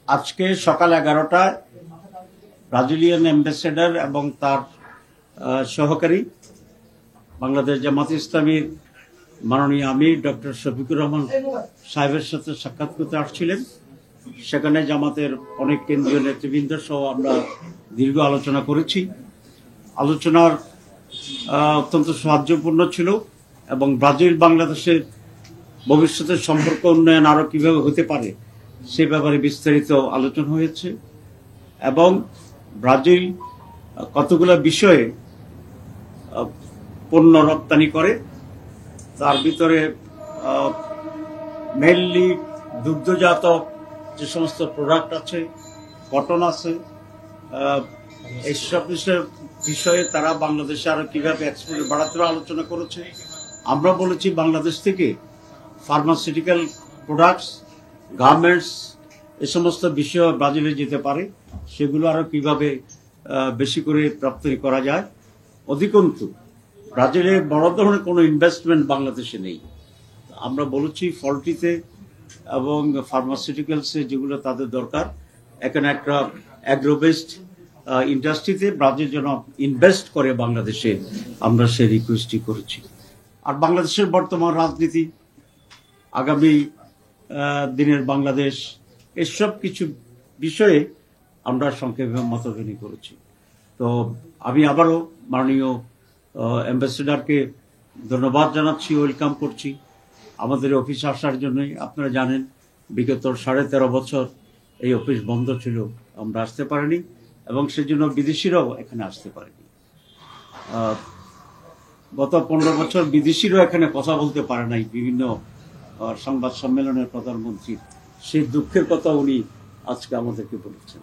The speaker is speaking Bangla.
আজকে সকাল 11টায় ব্রাজিলিয়ান অ্যাম্বাসেডর এবং তার সহকারী বাংলাদেশ জামাত ইসলামীর মাননীয় আমির ডক্টর শফিকুর রহমান সাহেবের সাথে সাক্ষাৎ করতে আসছিলেন। সেখানে জামাতের অনেক কেন্দ্রীয় নেতৃবৃন্দ সহ আমরা দীর্ঘ আলোচনা করেছি। আলোচনার অত্যন্ত সাহায্যপূর্ণ ছিল এবং ব্রাজিল বাংলাদেশের ভবিষ্যতের সম্পর্ক উন্নয়ন আরও কীভাবে হতে পারে সে ব্যাপারে বিস্তারিত আলোচনা হয়েছে এবং ব্রাজিল কতগুলো বিষয়ে পণ্য রপ্তানি করে, তার ভিতরে মেইনলি দুগ্ধজাত যে সমস্ত প্রোডাক্ট আছে, কটন আছে, এইসব বিষয়ে তারা বাংলাদেশে আরো কিভাবে এক্সপোর্ট বাড়াতে আলোচনা করেছে। আমরা বলেছি বাংলাদেশ থেকে ফার্মাসিউটিক্যাল প্রোডাক্টস, গার্মেন্টস এ সমস্ত বিষয় ব্রাজিলে যেতে পারে, সেগুলো আরো কিভাবে বেশি করে রপ্তানি করা যায়। অধিকন্তু ব্রাজিলে বড় ধরনের কোনো ইনভেস্টমেন্ট বাংলাদেশে নেই। আমরা বলেছি ফলটিতে এবং ফার্মাসিউটিক্যালসে যেগুলো তাদের দরকার, এখানে একটা অ্যাগ্রোবেসড ইন্ডাস্ট্রিতে ব্রাজিল যেন ইনভেস্ট করে বাংলাদেশে, আমরা সে রিকোয়েস্টই করেছি। আর বাংলাদেশের বর্তমান রাজনীতি, আগামী দিনের বাংলাদেশ, এসব কিছু বিষয়ে আমরা সংক্ষেপে মতবিনিময় করেছি। তো আমি আবারও মাননীয় অ্যাম্বাসেডরকে ধন্যবাদ জানাচ্ছি, ওয়েলকাম করছি আমাদের অফিসে আসার জন্যই। আপনারা জানেন বিগত 13.5 বছর এই অফিস বন্ধ ছিল, আমরা আসতে পারিনি এবং সেজন্য বিদেশিরাও এখানে আসতে পারেনি। গত 15 বছর বিদেশিরাও এখানে কথা বলতে পারে নাই বিভিন্ন সংবাদ সম্মেলনের প্রধানমন্ত্রী, সেই দুঃখের কথা উনি আজকে আমাদেরকে বলেছেন।